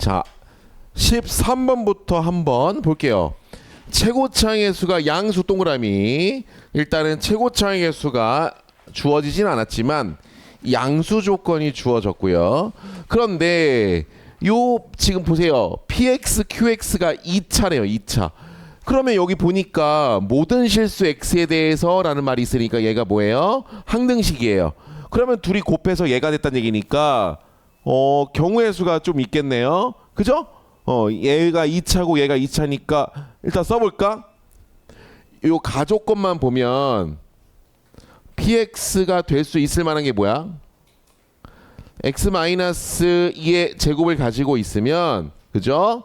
자, 13번부터 한번 볼게요. 최고차항의 수가 양수 동그라미. 일단은 최고차항의 수가 주어지진 않았지만 양수 조건이 주어졌고요. 그런데 요 지금 보세요. px, qx가 2차래요. 2차. 그러면 여기 보니까 모든 실수 x에 대해서 라는 말이 있으니까 얘가 뭐예요? 항등식이에요. 그러면 둘이 곱해서 얘가 됐다는 얘기니까 경우의 수가 좀 있겠네요. 그죠? 얘가 2차고 얘가 2차니까 일단 써볼까? 요 가족것만 보면 px가 될 수 있을 만한 게 뭐야? x-2의 제곱을 가지고 있으면 그죠?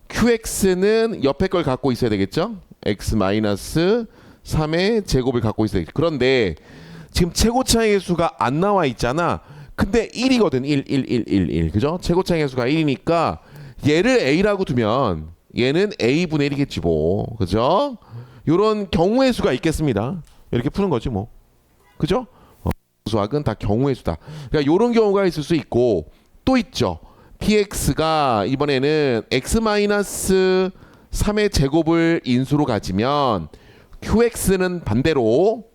qx는 옆에 걸 갖고 있어야 되겠죠? x-3의 제곱을 갖고 있어야 되겠죠. 그런데 지금 최고차항의 수가 안 나와 있잖아. 근데 1이거든. 1. 그죠? 최고차항의 수가 1이니까 얘를 a라고 두면 얘는 a분의 1이겠지 뭐. 그죠? 요런 경우의 수가 있겠습니다. 이렇게 푸는 거지 뭐. 그죠? 수학은 다 경우의 수다. 그러니까 요런 경우가 있을 수 있고 또 있죠. px가 이번에는 x-3의 제곱을 인수로 가지면 qx는 반대로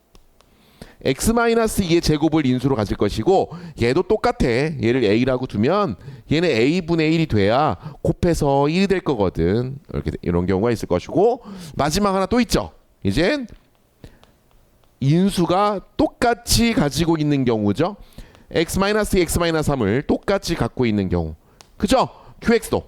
x-2의 제곱을 인수로 가질 것이고 얘도 똑같아. 얘를 a라고 두면 얘는 a분의 1이 돼야 곱해서 1이 될 거거든. 이렇게 이런 경우가 있을 것이고 마지막 하나 또 있죠. 이젠 인수가 똑같이 가지고 있는 경우죠. x-2, x-3을 똑같이 갖고 있는 경우. 그죠? qx도.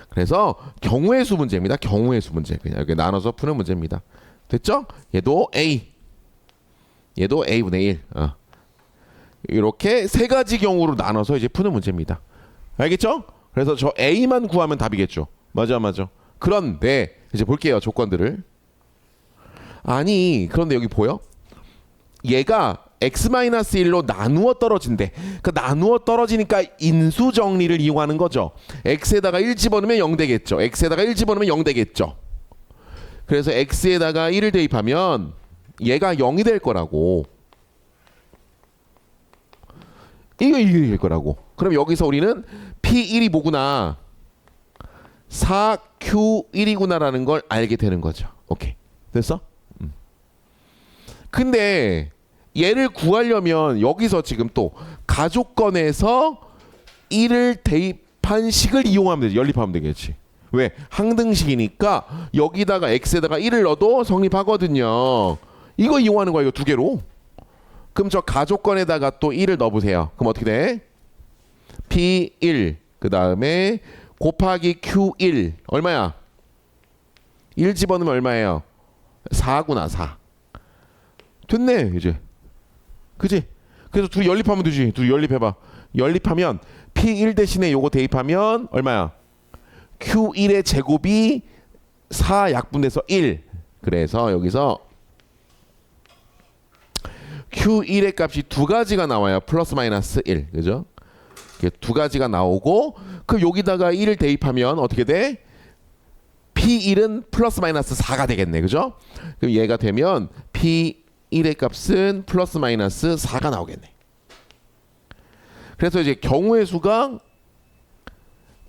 그래서 경우의 수 문제입니다. 경우의 수 문제. 그냥 이렇게 나눠서 푸는 문제입니다. 됐죠? 얘도 a. 얘도 a분의 1. 이렇게 세 가지 경우로 나눠서 이제 푸는 문제입니다. 알겠죠? 그래서 저 a만 구하면 답이겠죠. 맞아. 그런데 이제 볼게요. 조건들을. 아니 그런데 여기 보여? 얘가 x-1로 나누어 떨어진대. 그 나누어 떨어지니까 인수 정리를 이용하는 거죠. x에다가 1 집어넣으면 0 되겠죠. x에다가 1 집어넣으면 0 되겠죠. 그래서 x에다가 1을 대입하면 얘가 0이 될 거라고. 이게 될 거라고. 그럼 여기서 우리는 p1이 뭐구나? 4q1이구나라는 걸 알게 되는 거죠. 오케이. 됐어? 근데 얘를 구하려면 여기서 지금 또 가족건에서 1을 대입한 식을 이용하면 되지. 연립하면 되겠지. 왜? 항등식이니까 여기다가 x에다가 1을 넣어도 성립하거든요. 이거 이용하는 거야. 이거 두 개로. 그럼 저 가족건에다가 또 1을 넣어보세요. 그럼 어떻게 돼? p1 그 다음에 곱하기 q1 얼마야? 1 집어넣으면 얼마예요? 4구나 4. 됐네 이제. 그지? 그래서 둘이 연립하면 되지. 둘이 연립해봐. 연립하면 P1 대신에 요거 대입하면 얼마야? Q1의 제곱이 4 약분돼서 1. 그래서 여기서 Q1의 값이 두 가지가 나와요. 플러스 마이너스 1. 그죠? 두 가지가 나오고 그럼 여기다가 1을 대입하면 어떻게 돼? P1은 플러스 마이너스 4가 되겠네. 그죠? 그럼 얘가 되면 P1의 값은 플러스 마이너스 4가 나오겠네. 그래서 이제 경우의 수가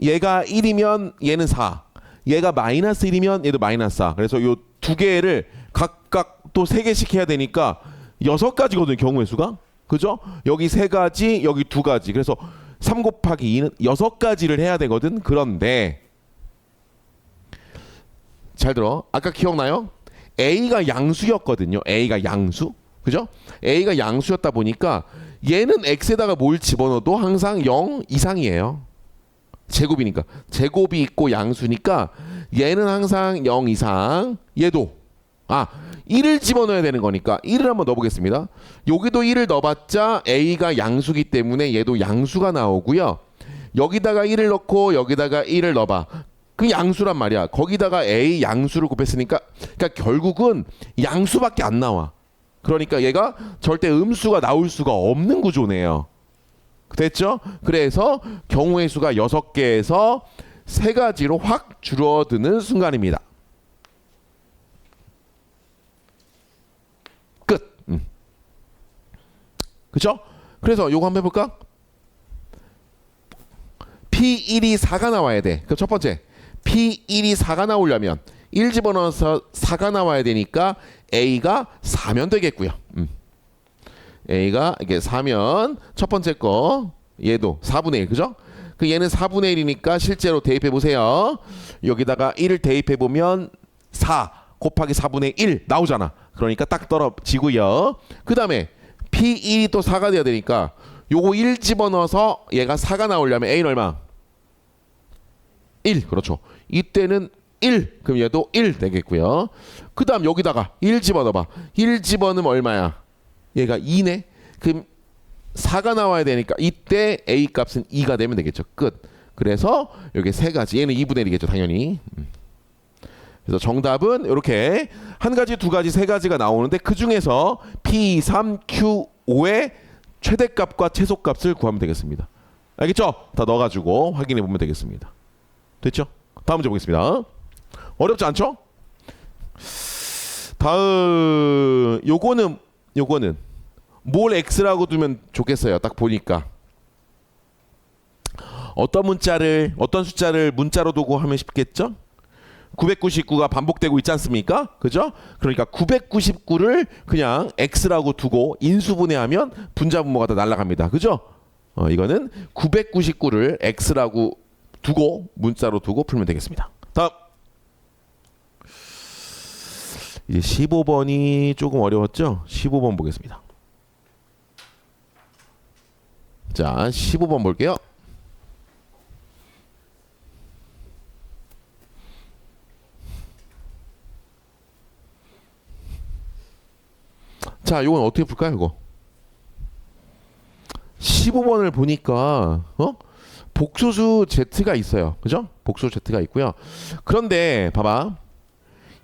얘가 1이면 얘는 4. 얘가 마이너스 1이면 얘도 마이너스 4. 그래서 요 두 개를 각각 또 3개씩 해야 되니까 6가지거든요. 경우의 수가. 그죠? 여기 3가지, 여기 2가지. 그래서 3 곱하기 2는 6가지를 해야 되거든. 그런데 잘 들어. 아까 기억나요? A가 양수였거든요. A가 양수. 그죠? A가 양수였다 보니까 얘는 X에다가 뭘 집어넣어도 항상 0 이상이에요. 제곱이니까. 제곱이 있고 양수니까 얘는 항상 0 이상. 얘도. 1을 집어넣어야 되는 거니까 1을 한번 넣어보겠습니다. 여기도 1을 넣어봤자 A가 양수기 때문에 얘도 양수가 나오고요. 여기다가 1을 넣고 여기다가 1을 넣어봐. 그 양수란 말이야. 거기다가 A 양수를 곱했으니까 그러니까 결국은 양수밖에 안 나와. 그러니까 얘가 절대 음수가 나올 수가 없는 구조네요. 됐죠? 그래서 경우의 수가 6개에서 3가지로 확 줄어드는 순간입니다. 끝. 그쵸? 그래서 요거 한번 해볼까? P1이 4가 나와야 돼. 그럼 첫 번째 P1이 4가 나오려면 1 집어넣어서 4가 나와야 되니까 A가 4면 되겠고요. A가 이게 4면 첫 번째 거 얘도 4분의 1 그죠? 그 얘는 4분의 1이니까 실제로 대입해 보세요. 여기다가 1을 대입해 보면 4 곱하기 4분의 1 나오잖아. 그러니까 딱 떨어지고요. 그 다음에 P1이 또 4가 돼야 되니까 요거 1 집어넣어서 얘가 4가 나오려면 A는 얼마? 1 그렇죠. 이때는 1 그럼 얘도 1 되겠고요. 그 다음 여기다가 1 집어넣어봐. 1 집어넣으면 얼마야? 얘가 2네. 그럼 4가 나와야 되니까 이때 A 값은 2가 되면 되겠죠. 끝. 그래서 여기 세 가지. 얘는 2분의 1이겠죠. 당연히. 그래서 정답은 이렇게 한 가지, 두 가지, 세 가지가 나오는데 그 중에서 P3, Q5의 최대값과 최소값을 구하면 되겠습니다. 알겠죠? 다 넣어가지고 확인해 보면 되겠습니다. 됐죠? 다음 문제 보겠습니다. 어렵지 않죠? 다음 요거는 뭘 X라고 두면 좋겠어요. 딱 보니까 어떤 숫자를 문자로 두고 하면 쉽겠죠? 999가 반복되고 있지 않습니까? 그죠? 그러니까 999를 그냥 X라고 두고 인수분해하면 분자분모가 다 날아갑니다. 그죠? 이거는 999를 X라고 두고 문자로 두고 풀면 되겠습니다. 다음 이제 15번이 조금 어려웠죠? 15번 보겠습니다. 자, 15번 볼게요. 자, 이건 어떻게 풀까요, 이거? 15번을 보니까 복소수 Z가 있어요. 그죠? 복소수 Z가 있고요. 그런데 봐봐.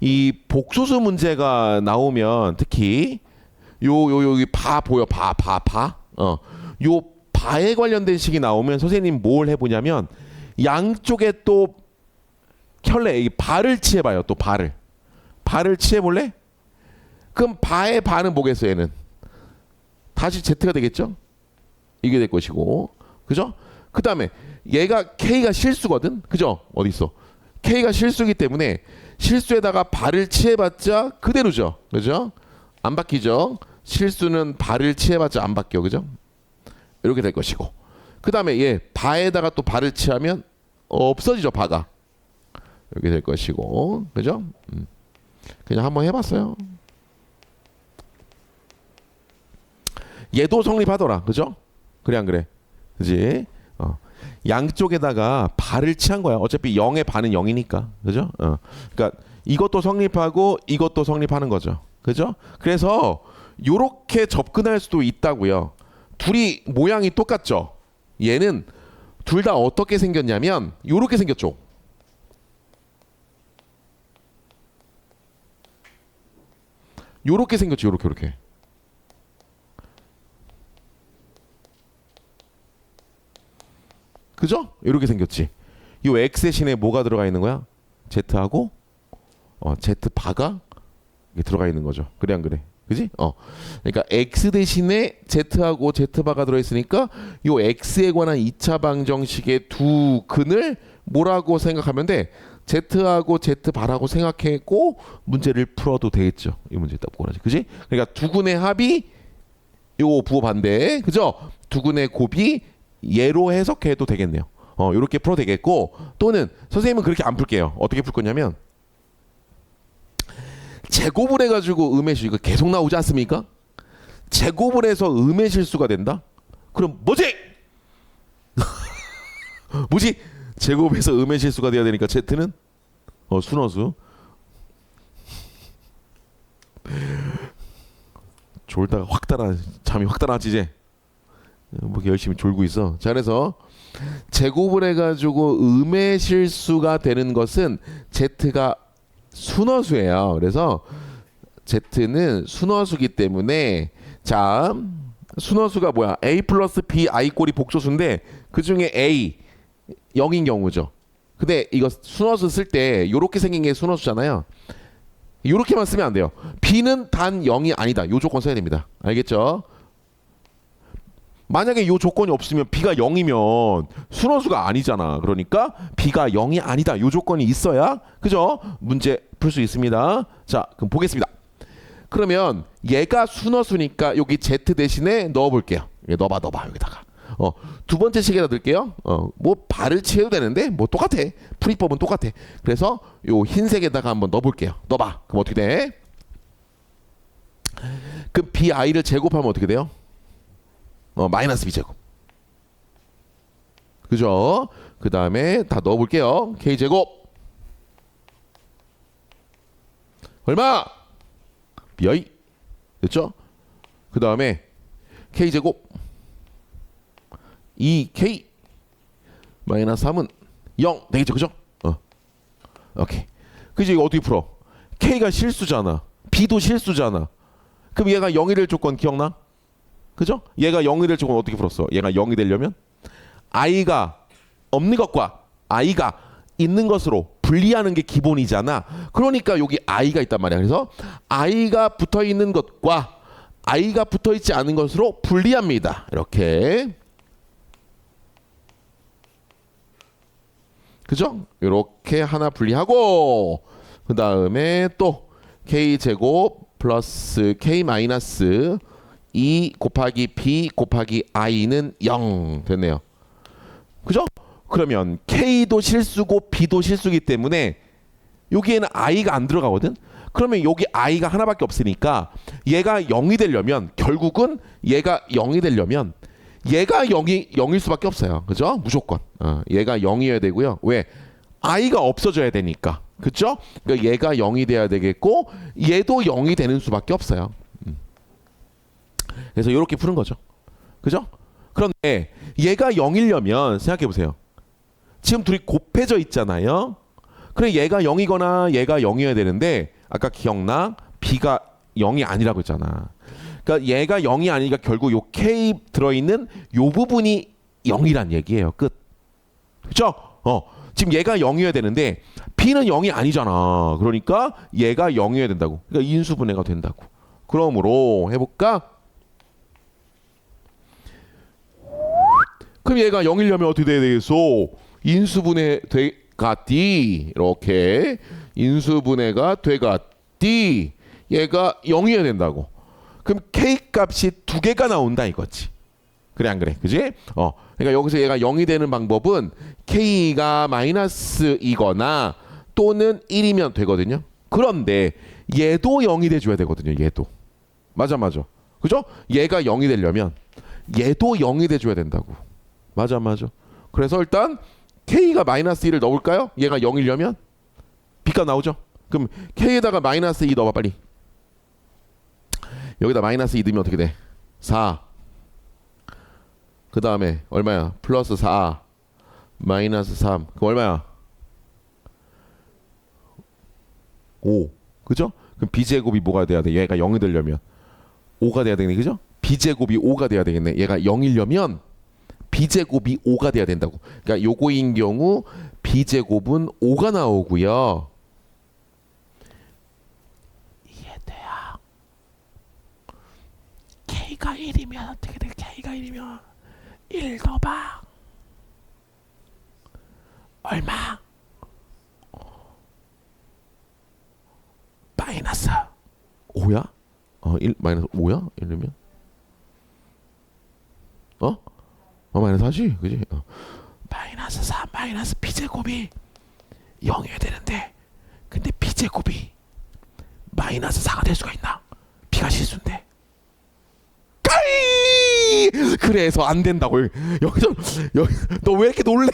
이 복소수 문제가 나오면 특히 여기 바 보여. 바. 요 바에 관련된 식이 나오면 선생님 뭘 해보냐면 양쪽에 또 켤레 이 바를 칠해봐요. 또 바를 칠해볼래? 그럼 바의 바는 뭐겠어요? 얘는 다시 Z가 되겠죠? 이게 될 것이고, 그죠? 그 다음에 얘가 K가 실수거든, 그죠? 어디 있어? K가 실수이기 때문에 실수에다가 바를 칠해봤자 그대로죠, 그죠? 안 바뀌죠? 실수는 바를 칠해봤자 안 바뀌어, 그죠? 이렇게 될 것이고, 그 다음에 얘 바에다가 또 바를 칠하면 없어지죠, 바가. 이렇게 될 것이고, 그죠? 그냥 한번 해봤어요. 얘도 성립하더라, 그죠? 그래 안 그래? 그지? 양쪽에다가 바를 칠한 거야. 어차피 0의 바는 0이니까, 그죠? 그러니까 이것도 성립하고 이것도 성립하는 거죠, 그죠? 그래서 요렇게 접근할 수도 있다고요. 둘이 모양이 똑같죠? 얘는 둘 다 어떻게 생겼냐면 요렇게 생겼죠. 요렇게 생겼죠, 요렇게. 그죠? 이렇게 생겼지. 이 X 대신에 뭐가 들어가 있는 거야? Z하고 Z 바가 들어가 있는 거죠. 그래 안 그래? 그지? 그러니까 X 대신에 Z하고 Z 바가 들어 있으니까 이 X에 관한 2차 방정식의 두 근을 뭐라고 생각하면 돼? Z하고 Z 바라고 생각했고 문제를 풀어도 되겠죠. 이 문제 딱 보고 나지. 그지? 그러니까 두 근의 합이 요 부호 반대. 그죠? 두 근의 곱이 얘로 해석해도 되겠네요. 이렇게 풀어도 되겠고, 또는 선생님은 그렇게 안 풀게요. 어떻게 풀 거냐면 제곱을 해가지고 음의 실수가 계속 나오지 않습니까? 제곱을 해서 음의 실수가 된다? 그럼 뭐지? 뭐지? 제곱해서 음의 실수가 돼야 되니까 Z는 순어수. 졸다가 잠이 확 달아지 이제. 뭐 열심히 졸고 있어. 자, 그래서 제곱을 해가지고 음의 실수가 되는 것은 Z가 순어수예요. 그래서 Z는 순어수기 때문에, 자, 순어수가 뭐야? A 플러스 B I 꼴이 복소수인데 그 중에 A 0인 경우죠. 근데 이거 순어수 쓸 때 요렇게 생긴 게 순어수잖아요. 요렇게만 쓰면 안 돼요. B는 단 0이 아니다. 요 조건 써야 됩니다. 알겠죠? 만약에 이 조건이 없으면 b가 0이면 순원수가 아니잖아. 그러니까 b가 0이 아니다. 이 조건이 있어야 그죠? 문제 풀 수 있습니다. 자, 그럼 보겠습니다. 그러면 얘가 순원수니까 여기 z 대신에 넣어볼게요. 넣어봐 여기다가. 두 번째 식에다 넣을게요. 뭐 발을 치해도 되는데 뭐 똑같아. 풀이법은 똑같아. 그래서 요 흰색에다가 한번 넣어볼게요. 넣어봐. 그럼 어떻게 돼? 그럼 bi를 제곱하면 어떻게 돼요? 마이너스 b제곱. 그죠? 그 다음에 다 넣어볼게요. k제곱 얼마? 비어이 됐죠? 그 다음에 k제곱 2k 마이너스 3은 0 되겠죠? 그죠? 오케이. 그지? 이거 어떻게 풀어? k가 실수잖아. b도 실수잖아. 그럼 얘가 0이 될 조건 기억나? 그죠? 얘가 0이 될 조건 어떻게 풀었어? 얘가 0이 되려면 i가 없는 것과 i가 있는 것으로 분리하는 게 기본이잖아. 그러니까 여기 i가 있단 말이야. 그래서 i가 붙어 있는 것과 i가 붙어 있지 않은 것으로 분리합니다. 이렇게. 그죠? 이렇게 하나 분리하고 그 다음에 또 k제곱 플러스 k 마이너스 2 곱하기 b 곱하기 i는 0 됐네요. 그죠? 그러면 k도 실수고 b도 실수기 때문에 여기에는 i가 안 들어가거든. 그러면 여기 i가 하나밖에 없으니까 얘가 0이 되려면 결국은 얘가 0이 되려면 얘가 0일 수밖에 없어요. 그죠? 무조건. 얘가 0이어야 되고요. 왜? i가 없어져야 되니까. 그죠? 그러니까 얘가 0이 돼야 되겠고 얘도 0이 되는 수밖에 없어요. 그래서 이렇게 푸는 거죠. 그죠? 그런데 얘가 0이려면 생각해 보세요. 지금 둘이 곱해져 있잖아요. 그래 얘가 0이거나 얘가 0이어야 되는데 아까 기억나? b가 0이 아니라고 했잖아. 그러니까 얘가 0이 아니니까 결국 요 k 들어있는 요 부분이 0이란 얘기예요. 끝. 그렇죠? 지금 얘가 0이어야 되는데 b는 0이 아니잖아. 그러니까 얘가 0이어야 된다고. 그러니까 인수분해가 된다고. 그러므로 해볼까? 그럼 얘가 0이려면 어떻게 돼야 되겠어? 인수분해 돼가디. 이렇게 인수분해가 돼가디. 얘가 0이어야 된다고. 그럼 k 값이 두 개가 나온다 이거지. 그래 안 그래? 그지? 그러니까 여기서 얘가 0이 되는 방법은 k가 마이너스이거나 또는 1이면 되거든요. 그런데 얘도 0이 돼줘야 되거든요. 얘도. 맞아. 그죠? 얘가 0이 되려면 얘도 0이 돼줘야 된다고. 맞아. 그래서 일단 k가 마이너스 1을 넣을까요? 얘가 0이려면 b가 나오죠. 그럼 k에다가 마이너스 2 넣어봐 빨리. 여기다 마이너스 2 넣으면 어떻게 돼? 4. 그 다음에 얼마야? 플러스 4 마이너스 3. 그럼 얼마야? 5. 그죠? 그럼 b제곱이 뭐가 돼야 돼? 얘가 0이 되려면 5가 돼야 되겠네. 그죠? b제곱이 5가 돼야 되겠네. 얘가 0이려면 b제곱이 5가 돼야 된다고. 그러니까 요거인 경우 b제곱은 5가 나오고요. 이해돼요? k가 1이면 어떻게 돼? k가 1이면 1 넣어봐. 얼마? 마이너스 5야? 1 마이너스 5야? 이러면 마이너스 하지? 그지? 마이너스 3 마이너스 b제곱이 0이어야 되는데 근데 b제곱이 마이너스 4가 될 수가 있나? b가 실수인데 까이! 그래서 안 된다고. 여기서 너 왜 이렇게 놀래?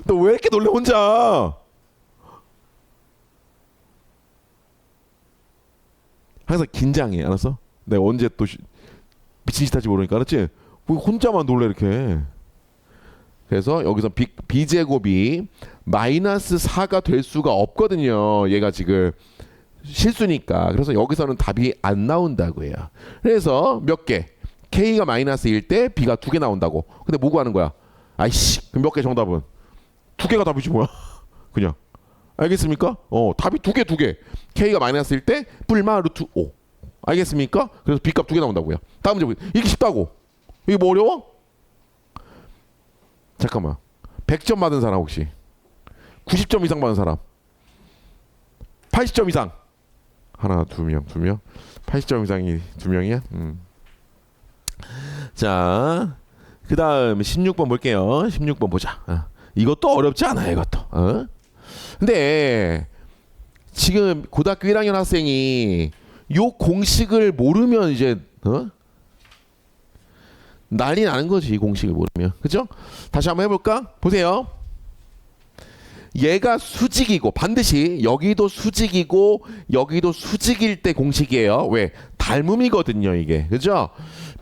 너 왜 이렇게 놀래 혼자? 항상 긴장해. 알았어? 내가 언제 또 미친 짓 할지 모르니까. 알았지? 왜 혼자만 놀래 이렇게. 그래서 여기서 b제곱이 마이너스 4가 될 수가 없거든요. 얘가 지금 실수니까. 그래서 여기서는 답이 안 나온다고요. 그래서 몇 개? k가 마이너스 1 때 b가 2개 나온다고. 근데 뭐 구하는 거야? 아이씨, 그럼 몇 개 정답은? 2개가 답이지 뭐야. 그냥. 알겠습니까? 답이 2개. k가 마이너스 1 때 뿔마 루트 5. 알겠습니까? 그래서 b값 2개 나온다고요. 다음 문제 이게 쉽다고. 이게 뭐 어려워? 잠깐만. 100점 받은 사람 혹시 90점 이상 받은 사람 80점 이상 하나 두 명 80점 이상이 두 명이야? 자, 그 다음 16번 볼게요. 16번 보자. 이것도 어렵지 않아요, 이것도. 근데 지금 고등학교 1학년 학생이 요 공식을 모르면 이제 난리 나는 거지, 이 공식을 모르면. 그죠? 다시 한번 해볼까? 보세요. 얘가 수직이고 반드시 여기도 수직이고 여기도 수직일 때 공식이에요. 왜? 닮음이거든요, 이게. 그죠?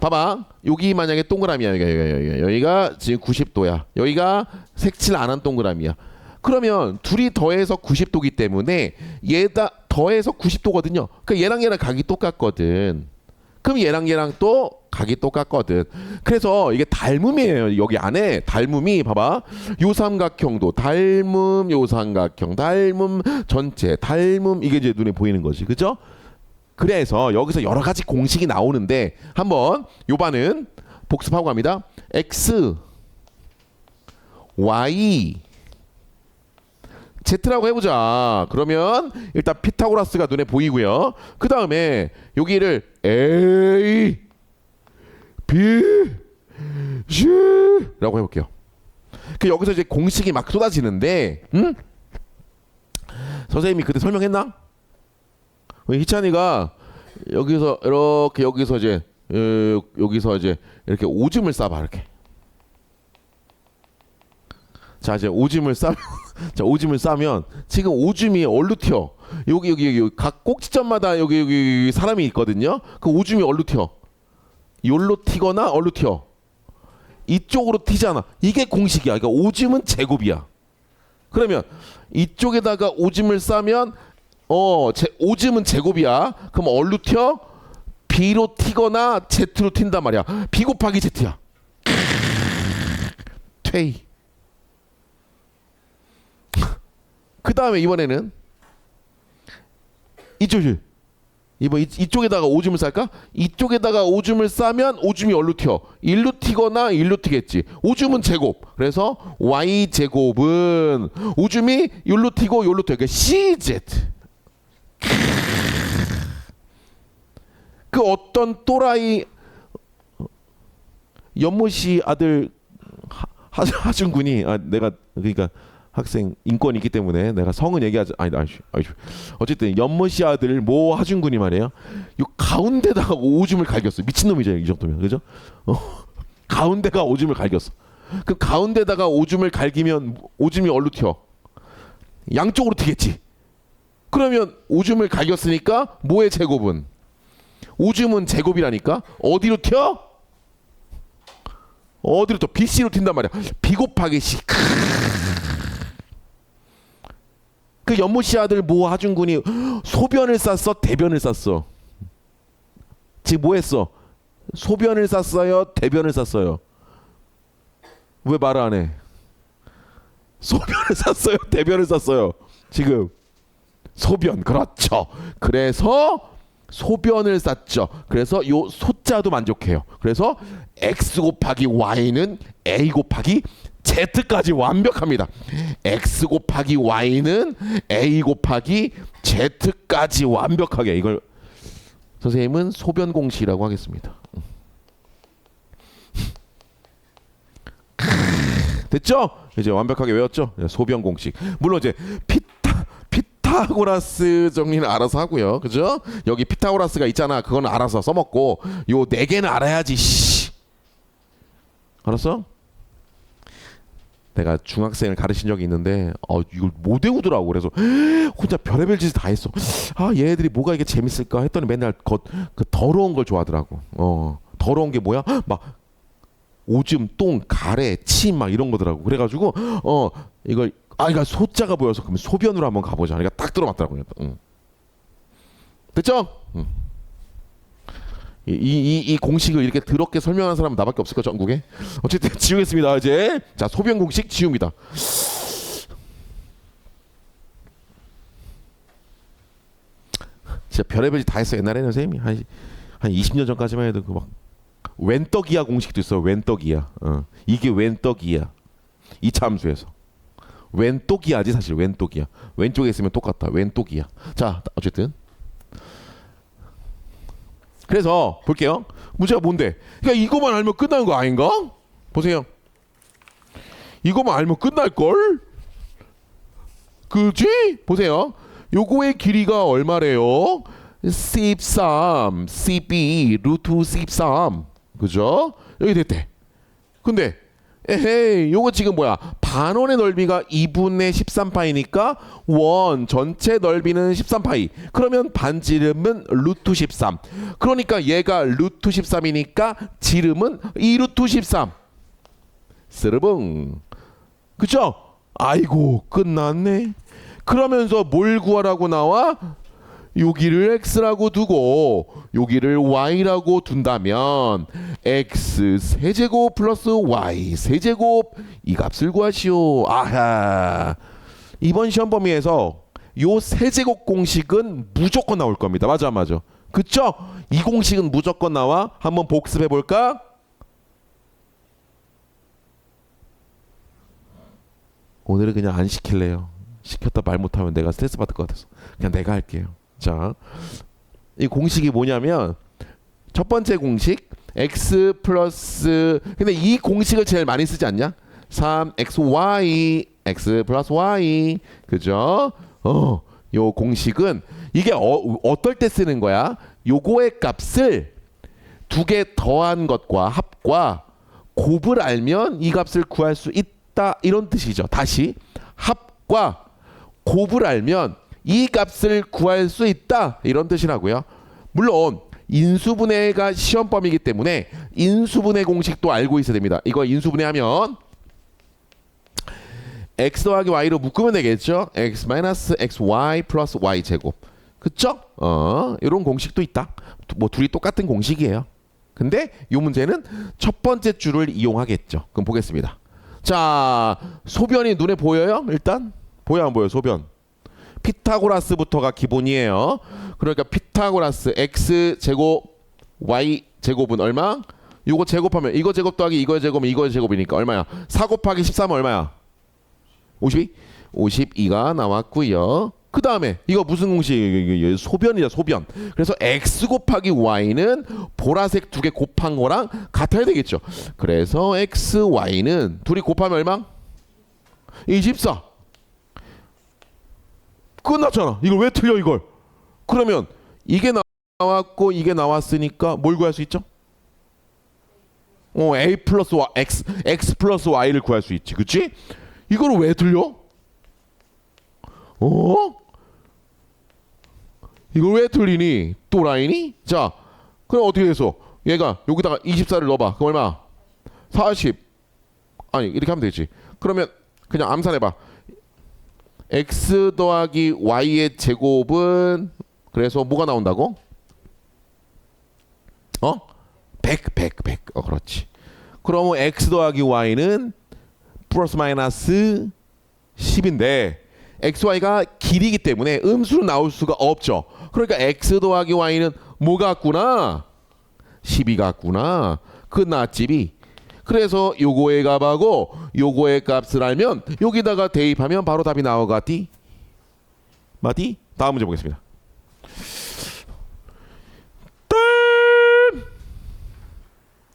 봐봐. 여기 만약에 동그라미야. 여기가 지금 90도야. 여기가 색칠 안 한 동그라미야. 그러면 둘이 더해서 90도기 때문에 얘다 더해서 90도거든요. 그러니까 얘랑 각이 똑같거든. 그럼 얘랑 또 각이 똑같거든. 그래서 이게 닮음이에요. 여기 안에 닮음이 봐봐. 요 삼각형도 닮음, 요 삼각형 닮음, 전체 닮음, 이게 이제 눈에 보이는 거지. 그죠? 그래서 여기서 여러 가지 공식이 나오는데 한번 요반은 복습하고 갑니다. x, y, z라고 해보자. 그러면 일단 피타고라스가 눈에 보이고요. 그 다음에 여기를 a, b, c라고 해볼게요. 그 여기서 이제 공식이 막 쏟아지는데, 선생님이 그때 설명했나? 희찬이가 여기서 이렇게 여기서 이제 이렇게 오줌을 싸봐 이렇게. 자, 이제 오줌을 싸면 자, 오줌을 싸면 지금 오줌이 얼루 튀어. 여기 각 꼭지점마다 여기 사람이 있거든요. 그 오줌이 얼루 튀어. 요로 튀거나 얼루 튀어. 이쪽으로 튀잖아. 이게 공식이야. 그러니까 오줌은 제곱이야. 그러면 이쪽에다가 오줌을 싸면 오줌은 제곱이야. 그럼 얼루 튀어? B로 튀거나 Z로 튄단 말이야. B 곱하기 Z야. 퇴이. 그 다음에 이번에는 이쪽에다가 오줌을 쌀까? 이쪽에다가 오줌을 싸면 오줌이 얼루 튀어. 일루 튀거나 일루 튀겠지. 오줌은 제곱. 그래서 y 제곱은 오줌이 일루 튀고 일루 튀어. 그러니까 cz. 그 어떤 또라이 연못이 아들 하준군이 내가 그러니까 학생 인권이 있기 때문에 내가 성은 얘기하지 아니 어쨌든 연못이 아들 모 하준군이 말이에요. 요 가운데다가 오줌을 갈겼어. 미친놈이죠, 이 정도면. 그죠? 가운데가 오줌을 갈겼어. 그 가운데다가 오줌을 갈기면 오줌이 얼루 튀어. 양쪽으로 튀겠지. 그러면 오줌을 갈겼으니까 뭐의 제곱은? 오줌은 제곱이라니까. 어디로 튀어? 어디로 또 BC로 튄단 말이야. B 곱하기 C. 그 연못씨 아들 모 하준군이 소변을 쌌어, 대변을 쌌어? 지금 뭐 했어? 소변을 쌌어요, 대변을 쌌어요? 왜 말을 안 해? 소변을 쌌어요, 대변을 쌌어요? 지금 소변. 그렇죠. 그래서 소변을 쌌죠. 그래서 요 소자도 만족해요. 그래서 x 곱하기 y는 a 곱하기 z까지 완벽합니다. x 곱하기 y는 a 곱하기 z까지 완벽하게. 이걸 선생님은 소변 공식이라고 하겠습니다. 됐죠? 이제 완벽하게 외웠죠? 소변 공식. 물론 이제 피타고라스 정리는 알아서 하고요. 그죠? 여기 피타고라스가 있잖아. 그건 알아서 써먹고 요 4개는 알아야지. 알았어? 내가 중학생을 가르친 적이 있는데 이걸 못 외우더라고. 그래서 혼자 별의별 짓을 다 했어. 얘네들이 뭐가 이게 재밌을까 했더니 맨날 그 더러운 걸 좋아하더라고. 더러운 게 뭐야? 막 오줌, 똥, 가래, 침 막 이런 거더라고. 그래가지고 이걸 이거 소자가 보여서 그럼 소변으로 한번 가보자. 그러니까 딱 들어맞더라고요. 됐죠? 이 공식을 이렇게 더럽게 설명하는 사람은 나밖에 없을 거 전국에. 어쨌든 지우겠습니다. 이제 자, 소변 공식 지웁니다. 진짜 별의별 짓 다 했어 옛날에는. 선생님이 한 20년 전까지만 해도 그 막 웬떡이야 공식도 있어. 웬떡이야. 이게 웬떡이야. 이차 함수에서. 웬떡이야지 사실. 웬떡이야. 왼쪽에 있으면 똑같다. 웬떡이야. 자, 어쨌든 그래서 볼게요. 문제가 뭔데? 그러니까 이거만 알면 끝나는 거 아닌가? 보세요. 이거만 알면 끝날걸? 그지? 보세요. 요거의 길이가 얼마래요? 13 CB 루트 13. 그죠? 여기 됐대. 근데 에헤이 요거 지금 뭐야? 반원의 넓이가 2분의 13파이니까 원 전체 넓이는 13파이. 그러면 반지름은 루트 13. 그러니까 얘가 루트 13이니까 지름은 2루트 13. 쓰르붕. 그죠? 아이고 끝났네. 그러면서 뭘 구하라고 나와? 여기를 x라고 두고 여기를 y라고 둔다면 x 세제곱 플러스 y 세제곱 이 값을 구하시오. 아하. 이번 시험 범위에서 요 세제곱 공식은 무조건 나올 겁니다. 맞아 맞아. 그쵸? 이 공식은 무조건 나와. 한번 복습해 볼까? 오늘은 그냥 안 시킬래요. 시켰다 말 못하면 내가 스트레스 받을 것 같아서 그냥 내가 할게요. 자, 이 공식이 뭐냐면 첫 번째 공식 x 플러스 근데 이 공식을 제일 많이 쓰지 않냐? 3xy x 플러스 y 그죠? 요 공식은 이게 어떨 때 쓰는 거야? 요거의 값을 두 개 더한 것과 합과 곱을 알면 이 값을 구할 수 있다 이런 뜻이죠. 다시 합과 곱을 알면 이 값을 구할 수 있다 이런 뜻이라고요. 물론 인수분해가 시험범위이기 때문에 인수분해 공식도 알고 있어야 됩니다. 이거 인수분해하면 x 더하기 y로 묶으면 되겠죠. x 마이너스 xy 플러스 y 제곱. 그쵸? 이런 공식도 있다. 뭐 둘이 똑같은 공식이에요. 근데 이 문제는 첫 번째 줄을 이용하겠죠. 그럼 보겠습니다. 자, 소변이 눈에 보여요? 일단 보여 안 보여? 소변. 피타고라스부터가 기본이에요. 그러니까 피타고라스 x 제곱 y 제곱은 얼마? 요거 제곱하면 이거 제곱 더하기 이거 제곱은 이거 제곱이니까 얼마야? 4 곱하기 13은 얼마야? 52? 52가 나왔고요. 그 다음에 이거 무슨 공식? 소변이다 소변. 그래서 x 곱하기 y는 보라색 두 개 곱한 거랑 같아야 되겠죠. 그래서 x, y는 둘이 곱하면 얼마? 24. 끝났잖아. 이걸 왜 틀려 이걸? 그러면 이게 나왔고 이게 나왔으니까 뭘 구할 수 있죠? a 플러스 y, x 플러스 y를 구할 수 있지. 그치? 이걸 왜 틀려? 이걸 왜 틀리니? 또 라인이? 자, 그럼 어떻게 해서 얘가 여기다가 24를 넣어봐. 그럼 얼마? 40. 아니 이렇게 하면 되지. 그러면 그냥 암산해봐. x 더하기 y의 제곱은 그래서 뭐가 나온다고? 100. 그렇지. 그러면 x 더하기 y는 플러스 마이너스 10인데 xy가 길이기 때문에 음수로 나올 수가 없죠. 그러니까 x 더하기 y는 뭐 같구나? 10이 같구나. 끝났지비. 그래서 요거의 값하고 요거의 값을 알면 여기다가 대입하면 바로 답이 나오겠디? 맞디? 다음 문제 보겠습니다.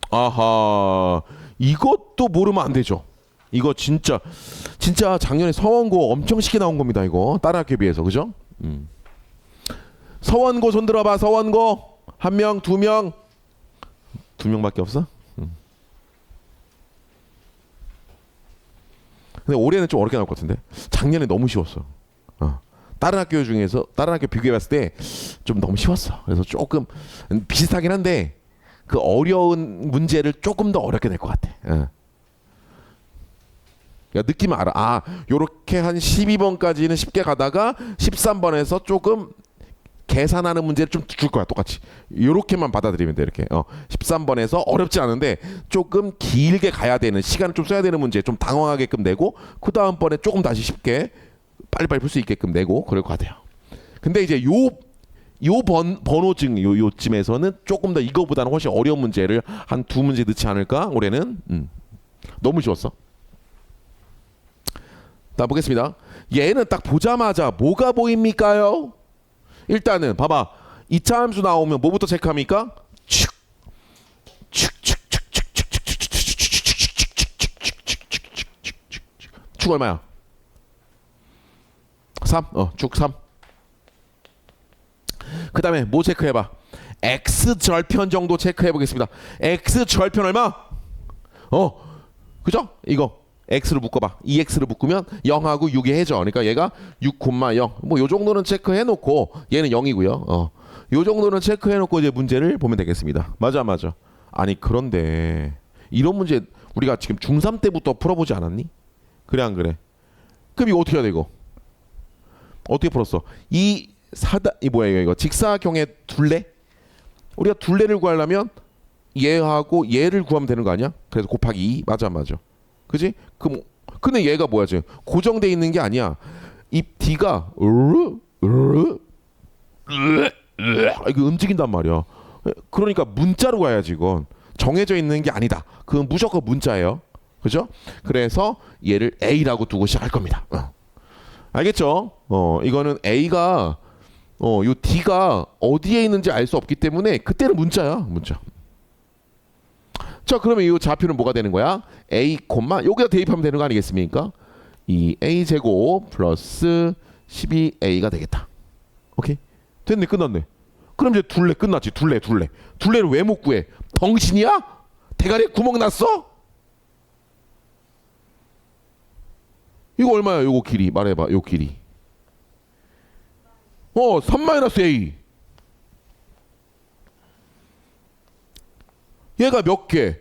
아하, 이것도 모르면 안 되죠. 이거 진짜 작년에 서원고 엄청 쉽게 나온 겁니다. 이거 다른 학교에 비해서. 그죠? 서원고 손 들어봐. 서원고 한 명, 두 명, 두 명밖에 없어? 근데 올해는 좀 어렵게 나올 것 같은데 작년에 너무 쉬웠어. 다른 학교 중에서 다른 학교 비교해봤을 때 좀 너무 쉬웠어. 그래서 조금 비슷하긴 한데 그 어려운 문제를 조금 더 어렵게 낼 것 같아. 그러니까 느낌 알아. 아, 요렇게 한 12번까지는 쉽게 가다가 13번에서 조금 계산하는 문제를 좀 줄 거야. 똑같이 요렇게만 받아들이면 돼. 이렇게 13번에서 어렵지 않은데 조금 길게 가야 되는, 시간을 좀 써야 되는 문제 좀 당황하게끔 내고, 그 다음 번에 조금 다시 쉽게 빨리빨리 풀 수 있게끔 내고 그럴 것 같아요. 근데 이제 번호증 요쯤에서는 조금 더 이거보다는 훨씬 어려운 문제를 한 두 문제 넣지 않을까 올해는. 너무 쉬웠어. 자 보겠습니다. 얘는 딱 보자마자 뭐가 보입니까요? 일단은 봐봐. 2차 함수 나오면 뭐부터 체크합니까? 축 얼마야? 3. 축 3. 그 다음에 뭐 체크해봐? X절편 정도 체크해 보겠습니다. X절편 얼마? 그죠? 이거 X를 묶어봐. 2X를 묶으면 0하고 6이 해져. 그러니까 얘가 6,0. 뭐 요 정도는 체크해 놓고 얘는 0이고요. 요 정도는 체크해 놓고 이제 문제를 보면 되겠습니다. 맞아. 아니 그런데 이런 문제 우리가 지금 중3 때부터 풀어보지 않았니? 그래 안 그래? 그럼 이거 어떻게 해야 돼 이거? 어떻게 풀었어? 이 뭐야 이거 직사각형의 둘레? 우리가 둘레를 구하려면 얘하고 얘를 구하면 되는 거 아니야? 그래서 곱하기 2. 맞아. 그지? 그럼 근데 얘가 뭐야 지금 고정돼 있는 게 아니야. 이 D가 이거 움직인단 말이야. 그러니까 문자로 가야지 이건. 정해져 있는 게 아니다. 그건 무조건 문자예요. 그죠? 그래서 얘를 A라고 두고 시작할 겁니다. 알겠죠? 이거는 A가 요 D가 어디에 있는지 알 수 없기 때문에 그때는 문자야. 문자. 자 그러면 이 좌표는 뭐가 되는 거야? A, 여기다 대입하면 되는 거 아니겠습니까? 이 A제곱 플러스 12A가 되겠다. 오케이? 됐네. 끝났네. 그럼 이제 둘레 끝났지. 둘레를 왜 못 구해? 덩신이야? 대가리에 구멍 났어? 이거 얼마야? 요거 길이 말해봐. 요 길이 3-A. 얘가 몇 개?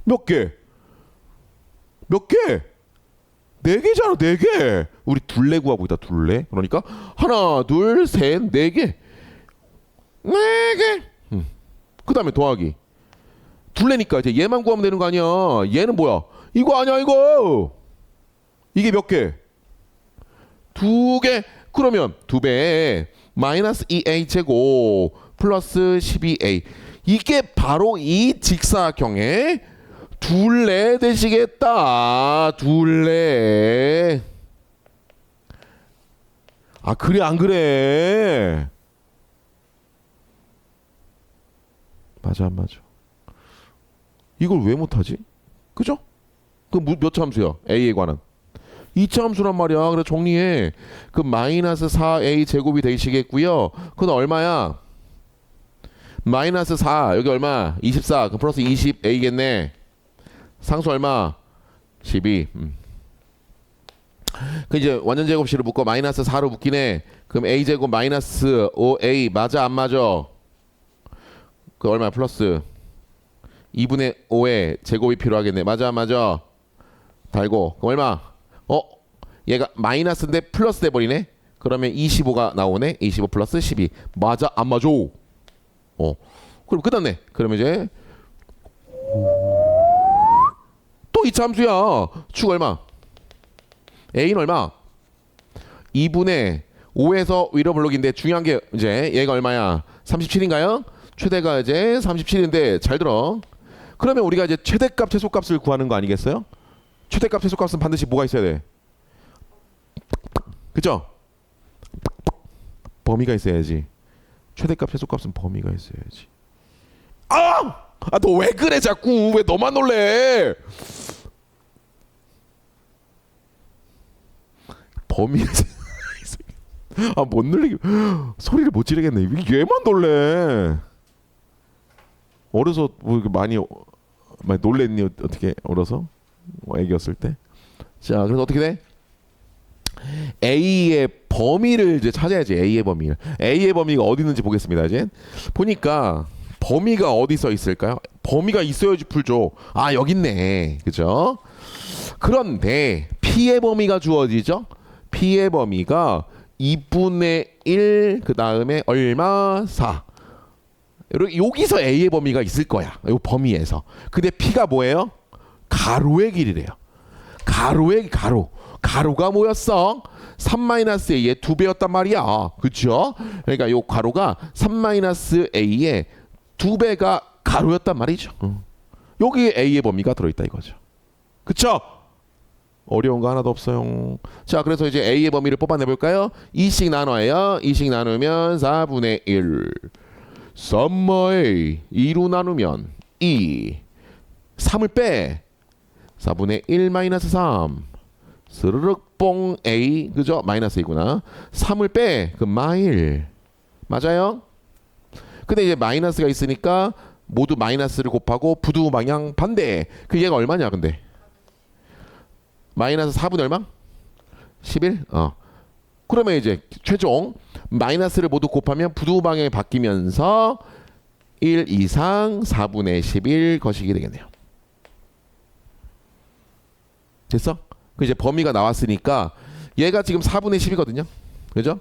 몇 개? 네 개잖아. 4개. 우리 둘레 구하고 있다. 둘레. 그러니까 하나, 둘, 셋, 4개. 4개. 그 다음에 더하기. 둘레니까 이제 얘만 구하면 되는 거 아니야. 얘는 뭐야? 이거 아니야 이거. 이게 몇 개? 2개. 그러면 2배 마이너스 2A 제곱 플러스 12A. 이게 바로 이 직사각형의 둘레 되시겠다. 둘레. 아 그래 안 그래? 맞아. 이걸 왜 못하지? 그죠? 그 몇 차 함수야? A에 관한 2차 함수란 말이야. 그래 정리해. 그 마이너스 4A 제곱이 되시겠고요. 그건 얼마야? 마이너스 4 여기 얼마? 24. 그럼 플러스 20A겠네. 상수 얼마? 12. 그 이제 완전 제곱식으로 묶어 마이너스 4로 묶이네. 그럼 A 제곱 마이너스 5A 맞아 안 맞아? 그 얼마? 플러스 2분의 5의 제곱이 필요하겠네. 맞아 안 맞아? 달고 그럼 얼마? 얘가 마이너스인데 플러스 돼버리네. 그러면 25가 나오네. 25 플러스 12 맞아 안 맞아? 그럼 끝났네. 그러면 이제 또 2차 함수야. 축 얼마? A는 얼마? 2분의 5에서 위로 블록인데 중요한 게 이제 얘가 얼마야? 37인가요? 최대가 이제 37인데 잘 들어. 그러면 우리가 이제 최대값 최소값을 구하는 거 아니겠어요? 최대값 최소값은 반드시 뭐가 있어야 돼? 그죠? 범위가 있어야지. 최대값 최소값은 범위가 있어야지. 너 왜 그래 자꾸? 왜 너만 놀래? 범위가 못 놀리게 소리를 못 지르겠네. 얘만 놀래. 어려서 뭐 많이 놀랬니? 어떻게 어려서? 애기였을 때. 자, 그래서 어떻게 돼? A의 범위를 이제 찾아야지. A의 범위가 어디 있는지 보겠습니다. 이제 보니까 범위가 어디 써 있을까요? 범위가 있어야지 풀죠. 여기 있네. 그죠? 그런데 P의 범위가 주어지죠. P의 범위가 2분의 1 그 다음에 얼마? 4. 여기서 A의 범위가 있을 거야. 이 범위에서. 근데 P가 뭐예요? 가로의 길이래요. 가로. 가로가 뭐였어? 3-a의 2배였단 말이야. 그쵸? 그러니까 요 가로가 3-a의 2배가 가로였단 말이죠. 여기 a의 범위가 들어있다 이거죠. 그쵸? 어려운 거 하나도 없어요. 자, 그래서 이제 a의 범위를 뽑아내볼까요? 2씩 나눠요. 2씩 나누면 4분의 1. 3a 2로 나누면 2. 3을 빼. 4분의 1 마이너스 3. 스르륵 뽕 a. 그죠? 마이너스 a구나. 3을 빼. 그 마일. 맞아요? 근데 이제 마이너스가 있으니까 모두 마이너스를 곱하고 부두 방향 반대. 그 얘가 얼마냐 근데? 마이너스 4분의 얼마? 11? 그러면 이제 최종 마이너스를 모두 곱하면 부두 방향이 바뀌면서 1 이상 4분의 11 거시기 되겠네요. 됐어? 그 이제 범위가 나왔으니까 얘가 지금 4분의 10이거든요. 그죠?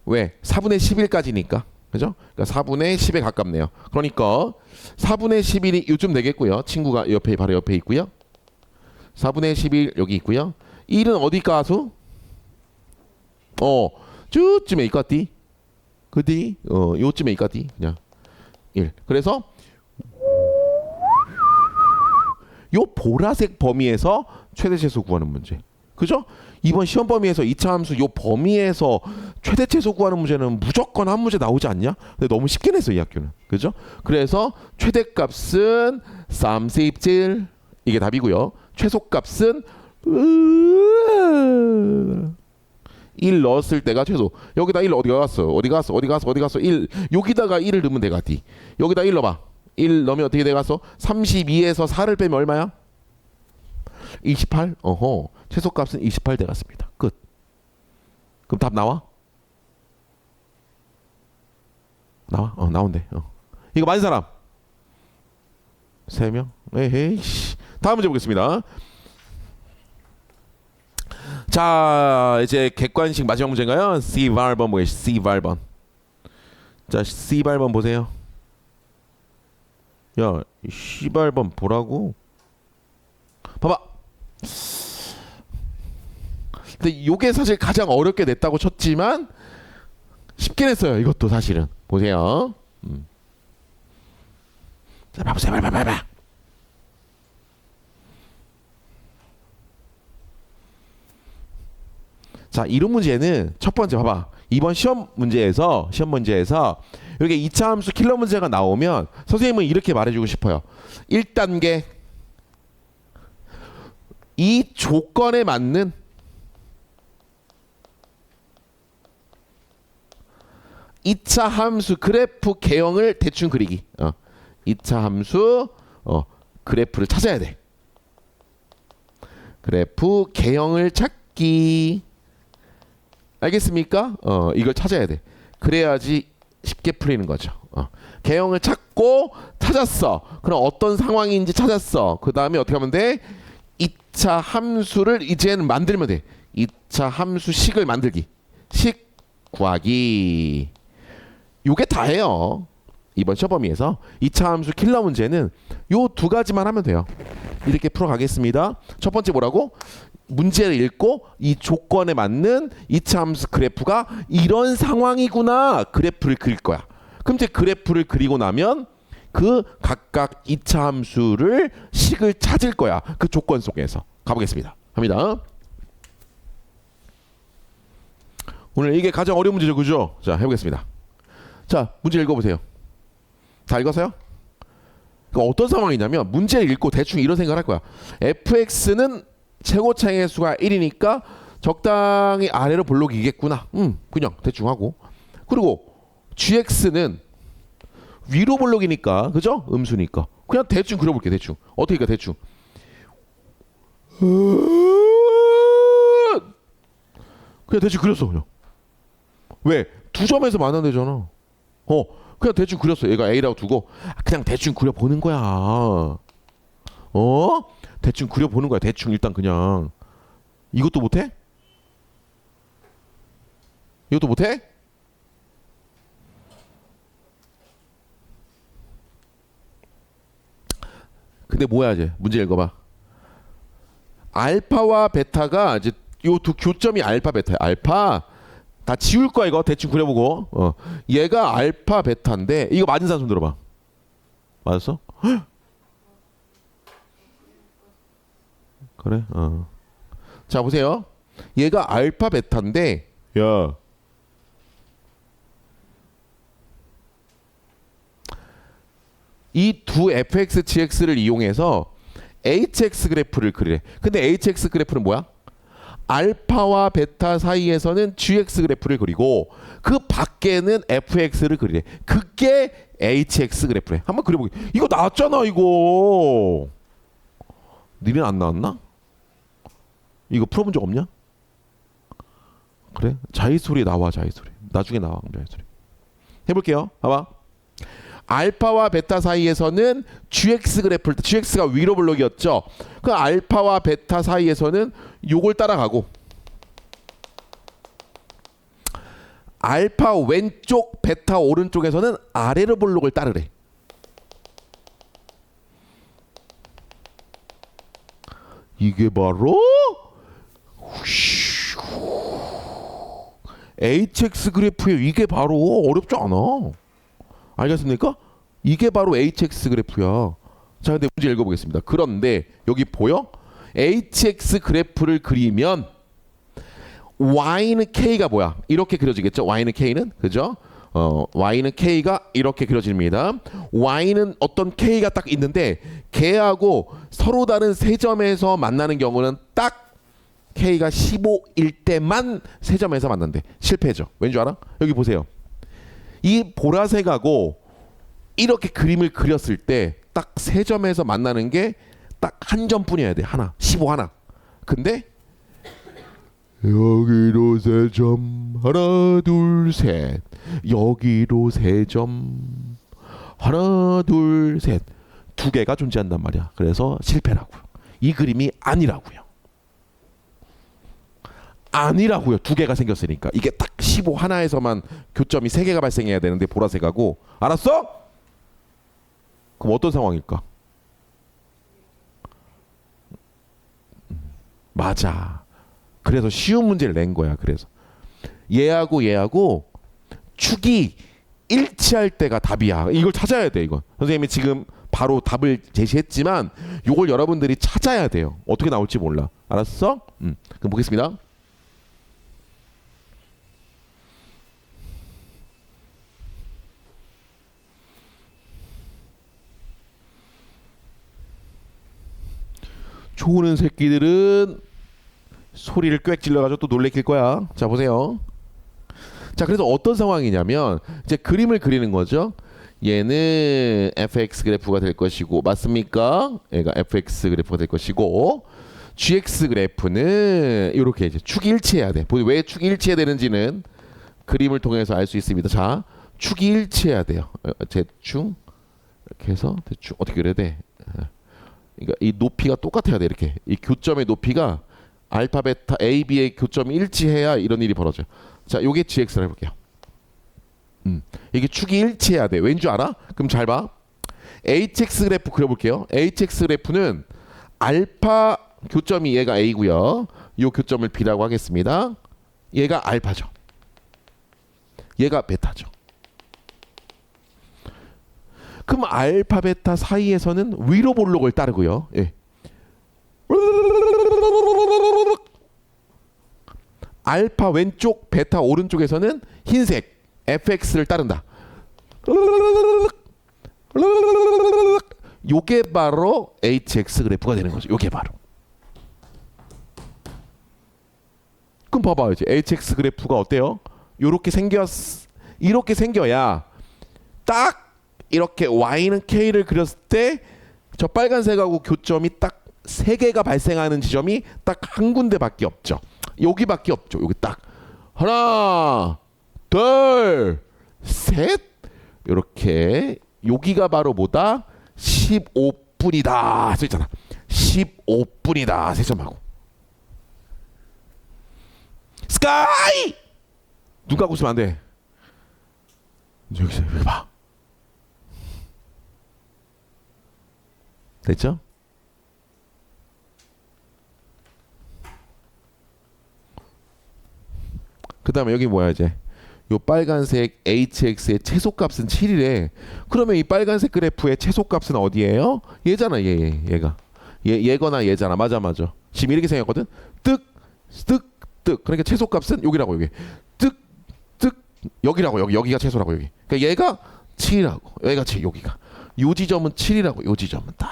왜? 4분의 11까지니까. 그죠? 그러니까 4분의 10에 가깝네요. 그러니까 4분의 11이 요쯤 되겠고요. 친구가 옆에 바로 옆에 있고요. 4분의 11 여기 있고요. 1은 어디 가수? 쭈쯤에 있겠디. 그디? 요쯤에 있겠디. 그냥 1. 그래서 요 보라색 범위에서 최대최소 구하는 문제. 그죠? 이번 시험 범위에서 2차 함수 요 범위에서 최대최소 구하는 문제는 무조건 한 문제 나오지 않냐? 근데 너무 쉽게 냈어 이 학교는. 그죠? 그래서 최대값은 37 이게 답이고요. 최소값은 1 넣었을 때가 최소. 여기다 1 어디 갔어? 어디 갔어? 1 여기다가 1을 넣으면 되겠지. 여기다 1 넣어봐. 1 넣으면 어떻게 돼갔어? 32에서 4를 빼면 얼마야? 28? 최소값은 28 돼갔습니다. 끝. 그럼 답 나와? 나와? 나온대. 이거 맞은 사람? 3명? 에헤이씨. 다음 문제 보겠습니다. 자, 이제 객관식 마지막 문제인가요? C발번 뭐예요? C발번. 자, C발번 보세요. 야, C발번 보라고. 봐봐. 근데 요게 사실 가장 어렵게 냈다고 쳤지만 쉽게 냈어요. 이것도 사실은. 보세요. 자, 봐보세요. 봐봐. 자, 이런 문제는 첫 번째 봐봐. 이번 시험 문제에서 이렇게 2차 함수 킬러 문제가 나오면 선생님은 이렇게 말해주고 싶어요. 1단계 이 조건에 맞는 이 차 함수 그래프 개형을 대충 그리기. 2차 함수 그래프를 찾아야 돼. 그래프 개형을 찾기. 알겠습니까? 이걸 찾아야 돼. 그래야지 쉽게 풀리는 거죠. 개형을 찾고 찾았어. 그럼 어떤 상황인지 찾았어. 그 다음에 어떻게 하면 돼? 2차 함수를 이제는 만들면 돼. 2차 함수식을 만들기. 식 구하기. 요게 다예요. 이번 시험 범위에서 2차 함수 킬러 문제는 요 두 가지만 하면 돼요. 이렇게 풀어가겠습니다. 첫 번째 뭐라고? 문제를 읽고 이 조건에 맞는 2차 함수 그래프가 이런 상황이구나. 그래프를 그릴 거야. 그럼 이제 그래프를 그리고 나면 그 각각 2차 함수를 식을 찾을 거야. 그 조건 속에서. 가보겠습니다. 갑니다. 오늘 이게 가장 어려운 문제죠. 그죠? 자, 해보겠습니다. 자, 문제 읽어보세요. 다 읽었어요? 그러니까 어떤 상황이냐면 문제를 읽고 대충 이런 생각을 할 거야. fx는 최고차의 수가 1이니까 적당히 아래로 볼록이겠구나. 그냥 대충 하고. 그리고 gx는 위로 볼록이니까, 그죠? 음수니까. 그냥 대충 그려볼게. 대충. 어떻게 그러니까 대충. 그냥 대충 그렸어. 그냥. 왜? 두 점에서 만나되잖아. 그냥 대충 그렸어. 얘가 A라고 두고 그냥 대충 그려보는 거야. 대충 그려보는 거야. 대충 일단 그냥. 이것도 못해? 이것도 못해? 근데 뭐야 이제 문제 읽어봐. 알파와 베타가 이제 요 두 교점이 알파 베타야. 알파 다 지울 거야 이거 대충 그려보고. 얘가 알파 베타인데 이거 맞은 사람 손 들어봐. 맞았어? 그래. 자 보세요. 얘가 알파 베타인데 야 이 두 fx, gx를 이용해서 hx 그래프를 그리래. 근데 hx 그래프는 뭐야? 알파와 베타 사이에서는 gx 그래프를 그리고 그 밖에는 fx를 그리래. 그게 hx 그래프래. 한번 그려보게. 이거 나왔잖아 이거. 니네 안 나왔나? 이거 풀어본 적 없냐? 그래? 자의소리 나와. 자의소리. 나중에 나와. 자의소리. 해볼게요. 봐봐. 알파와 베타 사이에서는 gx 그래프를 gx가 위로 블록이었죠. 그 알파와 베타 사이에서는 요걸 따라가고 알파 왼쪽 베타 오른쪽에서는 아래로 블록을 따르래. 이게 바로 hx 그래프예요. 이게 바로 어렵지 않아. 알겠습니까? 이게 바로 hx 그래프야. 자, 근데 문제 읽어보겠습니다. 그런데 여기 보여? hx 그래프를 그리면 y는 k가 뭐야? 이렇게 그려지겠죠? y는 k는 그죠? y는 k가 이렇게 그려집니다. y는 어떤 k가 딱 있는데 걔하고 서로 다른 세 점에서 만나는 경우는 딱 k가 15일 때만 세 점에서 만난대. 실패죠. 왠지 알아? 여기 보세요. 이 보라색하고 이렇게 그림을 그렸을 때 딱 세 점에서 만나는 게 딱 한 점뿐이어야 돼. 하나. 15 하나. 근데 여기로 세 점. 하나 둘 셋. 여기로 세 점. 하나 둘 셋. 두 개가 존재한단 말이야. 그래서 실패라고요. 이 그림이 아니라고요. 아니라고요. 두 개가 생겼으니까. 이게 딱 15 하나에서만 교점이 세 개가 발생해야 되는데 보라색하고. 알았어? 그럼 어떤 상황일까? 맞아. 그래서 쉬운 문제를 낸 거야. 그래서 얘하고 축이 일치할 때가 답이야. 이걸 찾아야 돼. 이건 선생님이 지금 바로 답을 제시했지만 이걸 여러분들이 찾아야 돼요. 어떻게 나올지 몰라. 알았어? 그럼 보겠습니다. 조는 새끼들은 소리를 꽥 질러가지고 또 놀래킬 거야. 자 보세요. 자 그래서 어떤 상황이냐면 이제 그림을 그리는 거죠. 얘는 fx 그래프가 될 것이고 맞습니까? 얘가 fx 그래프가 될 것이고 gx 그래프는 이렇게 이제 축이 일치해야 돼. 왜 축이 일치해야 되는지는 그림을 통해서 알 수 있습니다. 자 축이 일치해야 돼요. 대충 이렇게 해서 대충 어떻게 그려야 돼? 그러니까 이 높이가 똑같아야 돼. 이렇게 이 교점의 높이가 알파 베타 A, B의 교점이 일치해야 이런 일이 벌어져요. 자, 요게 GX를 해볼게요. 이게 축이 일치해야 돼. 왠 줄 알아? 그럼 잘 봐. HX 그래프 그려볼게요. HX 그래프는 알파 교점이 얘가 A고요. 요 교점을 B라고 하겠습니다. 얘가 알파죠. 얘가 베타죠. 그럼 알파 베타 사이에서는 위로 볼록을 따르고요. 예. 알파 왼쪽 베타 오른쪽에서는 흰색 fx를 따른다. 요게 바로 hx 그래프가 되는 거죠. 요게 바로. 그럼 봐봐 이제 hx 그래프가 어때요? 이렇게 생겨야 딱 이렇게 y는 k를 그렸을 때 저 빨간색하고 교점이 딱 세 개가 발생하는 지점이 딱 한 군데밖에 없죠. 여기밖에 없죠. 여기 딱 하나, 둘, 셋 이렇게 여기가 바로 뭐다? 15분이다. 써있잖아. 15분이다. 세 점하고 스카이 눈 감고 있으면 안 돼. 여기서 여기 봐. 됐죠? 다음에 여기 뭐야 이제 요 빨간색 hx의 최소값은 7이래. 그러면 이 빨간색 그래프의 최소값은 어디예요? 얘잖아. 얘가 얘거나 얘잖아. 맞아. 지금 이렇게 생겼거든. 뜩 그러니까 최소값은 여기라고. 여기 뜩 여기라고. 여기가 최소라고. 여기. 그러니까 얘가 7이라고. 얘가 7. 여기가 요 지점은 7이라고. 요 지점은 딱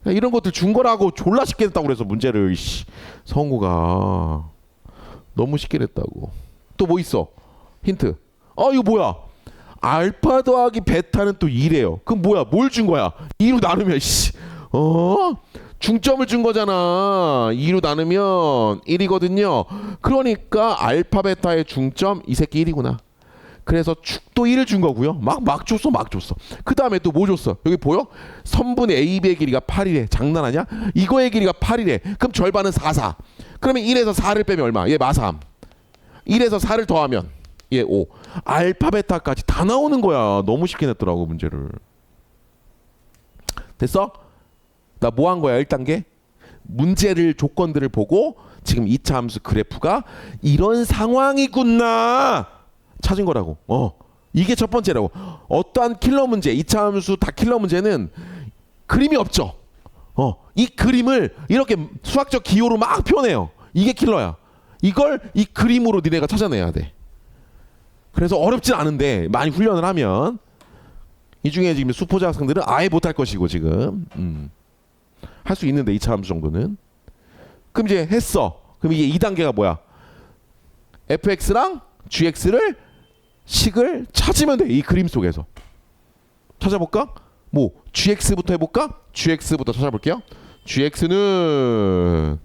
이런 것들 준 거라고. 졸라 쉽게 냈다고 그래서 문제를 성우가 너무 쉽게 냈다고. 또 뭐 있어? 힌트. 이거 뭐야? 알파 더하기 베타는 또 2래요. 그럼 뭐야? 뭘 준 거야? 2로 나누면 중점을 준 거잖아. 2로 나누면 1이거든요. 그러니까 알파 베타의 중점 이 새끼 1이구나. 그래서 축도 1을 준 거고요. 막 줬어. 그 다음에 또 뭐 줬어? 여기 보여? 선분의 AB의 길이가 8이래. 장난하냐? 이거의 길이가 8이래. 그럼 절반은 4. 그러면 1에서 4를 빼면 얼마? 얘 마3. 1에서 4를 더하면 얘 5. 알파 베타까지 다 나오는 거야. 너무 쉽게 냈더라고 문제를. 됐어? 나 뭐 한 거야 1단계? 문제를 조건들을 보고 지금 2차 함수 그래프가 이런 상황이구나 찾은 거라고. 이게 첫 번째라고. 어떠한 킬러 문제 2차 함수 다 킬러 문제는 그림이 없죠. 이 그림을 이렇게 수학적 기호로 막 표현해요. 이게 킬러야. 이걸 이 그림으로 니네가 찾아내야 돼. 그래서 어렵진 않은데 많이 훈련을 하면 이 중에 지금 수포자 학생들은 아예 못할 것이고 지금 할 수 있는데 2차 함수 정도는. 그럼 이제 했어. 그럼 이게 2단계가 뭐야? fx랑 gx를 식을 찾으면 돼. 이 그림 속에서. 찾아볼까? 뭐 gx부터 해볼까? gx부터 찾아볼게요. gx는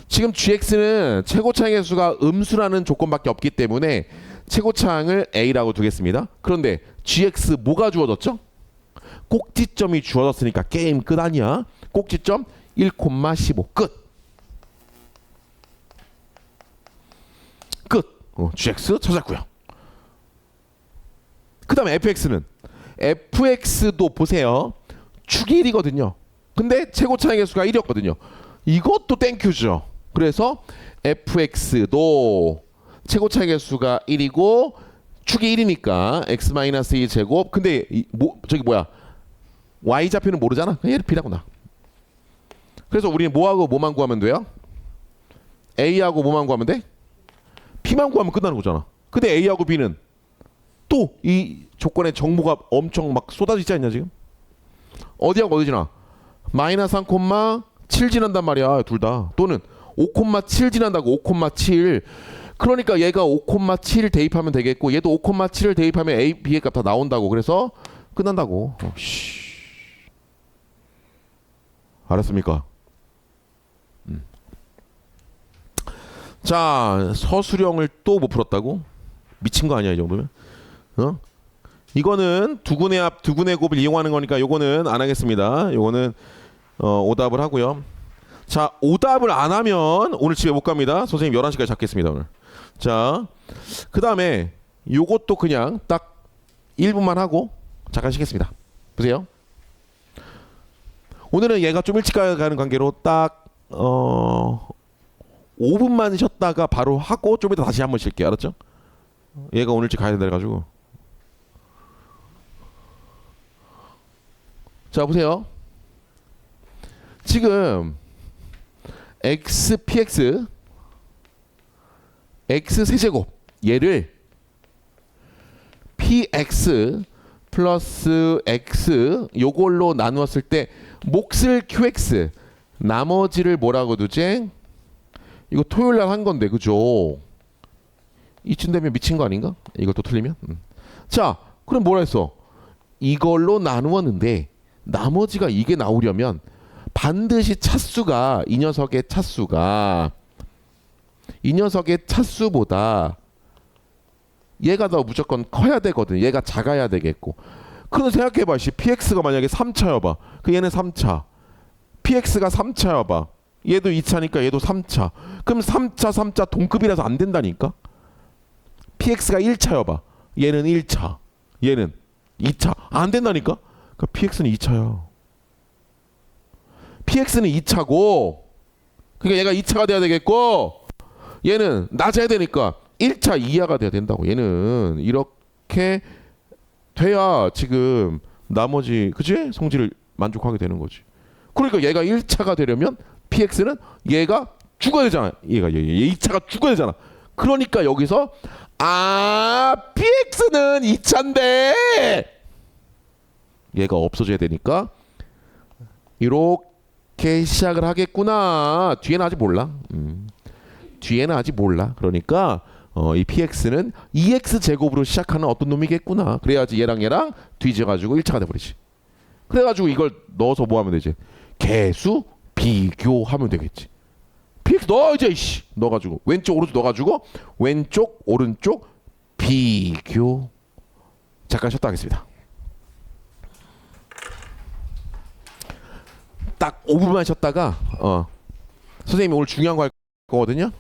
지금 gx는 최고차항의 수가 음수라는 조건밖에 없기 때문에 최고차항을 a라고 두겠습니다. 그런데 gx 뭐가 주어졌죠? 꼭지점이 주어졌으니까 게임 끝 아니야. 꼭지점 1,15 끝. gx 찾았고요. 그 다음에 fx도 보세요. 축이 1이거든요. 근데 최고차항의 수가 1이었거든요. 이것도 땡큐죠. 그래서 fx도 최고차항의 수가 1이고 축이 1이니까 x-2 제곱. 근데 저기 뭐야? y좌표는 모르잖아. 그냥 얘를 b라고 나. 그래서 우리는 뭐하고 뭐만 구하면 돼요? a하고 뭐만 구하면 돼? p만 구하면 끝나는 거잖아. 근데 a하고 b는 또 이 조건의 정보가 엄청 막 쏟아지지 않냐 지금? 어디하고 어디 지나? 마이너스 3,7 지난단 말이야 둘 다. 또는 5,7 지난다고. 5,7. 그러니까 얘가 5,7 대입하면 되겠고 얘도 5,7을 대입하면 a, b의 값 다 나온다고. 그래서 끝난다고. 알았습니까? 자, 서술형을 또 못 풀었다고? 미친 거 아니야 이 정도면? 이거는 두근의 합, 두근의 곱을 이용하는 거니까 요거는 안 하겠습니다. 요거는 오답을 하고요. 자, 오답을 안 하면 오늘 집에 못 갑니다. 선생님 11시까지 잡겠습니다 오늘. 자, 그 다음에 요것도 그냥 딱 1분만 하고 잠깐 쉬겠습니다. 보세요. 오늘은 얘가 좀 일찍 가는 관계로 딱 5분만 쉬었다가 바로 하고 좀 이따 다시 한번 쉴게요. 알았죠? 얘가 오늘 일찍 가야 된다 해가지고. 자, 보세요. 지금 x, px x 세제곱 얘를 px 플러스 x 요걸로 나누었을 때 몫을 qx 나머지를 뭐라고 두지? 이거 토요일날 한 건데 그죠? 이쯤 되면 미친 거 아닌가? 이걸 또 틀리면? 자, 그럼 뭐라 했어? 이걸로 나누었는데 나머지가 이게 나오려면 반드시 차수가 이 녀석의 차수보다 얘가 더 무조건 커야 되거든. 얘가 작아야 되겠고. 그럼 생각해봐. px가 만약에 3차여봐. 그 얘는 3차. px가 3차여봐. 얘도 2차니까 얘도 3차. 그럼 3차 동급이라서 안 된다니까. px가 1차여봐. 얘는 1차. 얘는 2차. 안 된다니까. 그러니까 px는 2차야. px는 2차고 그러니까 얘가 2차가 돼야 되겠고 얘는 낮아야 되니까 1차 이하가 돼야 된다고. 얘는 이렇게 돼야 지금 나머지 그치? 성질을 만족하게 되는 거지. 그러니까 얘가 1차가 되려면 px는 얘가 죽어야 되잖아. 얘 2차가 죽어야 되잖아. 그러니까 여기서 px는 2차인데 얘가 없어져야 되니까 이렇게 시작을 하겠구나. 뒤에는 아직 몰라. 뒤에는 아직 몰라. 그러니까 이 px는 2x 제곱으로 시작하는 어떤 놈이겠구나. 그래야지 얘랑 뒤져가지고 1차가 돼버리지. 그래가지고 이걸 넣어서 뭐 하면 되지? 개수 비교하면 되겠지. px 넣어 이제 넣어가지고 왼쪽 오른쪽 넣어가지고 왼쪽 오른쪽 비교. 잠깐 쉬었다 하겠습니다. 딱 5분만 쉬었다가 선생님이 오늘 중요한 거 할 거거든요.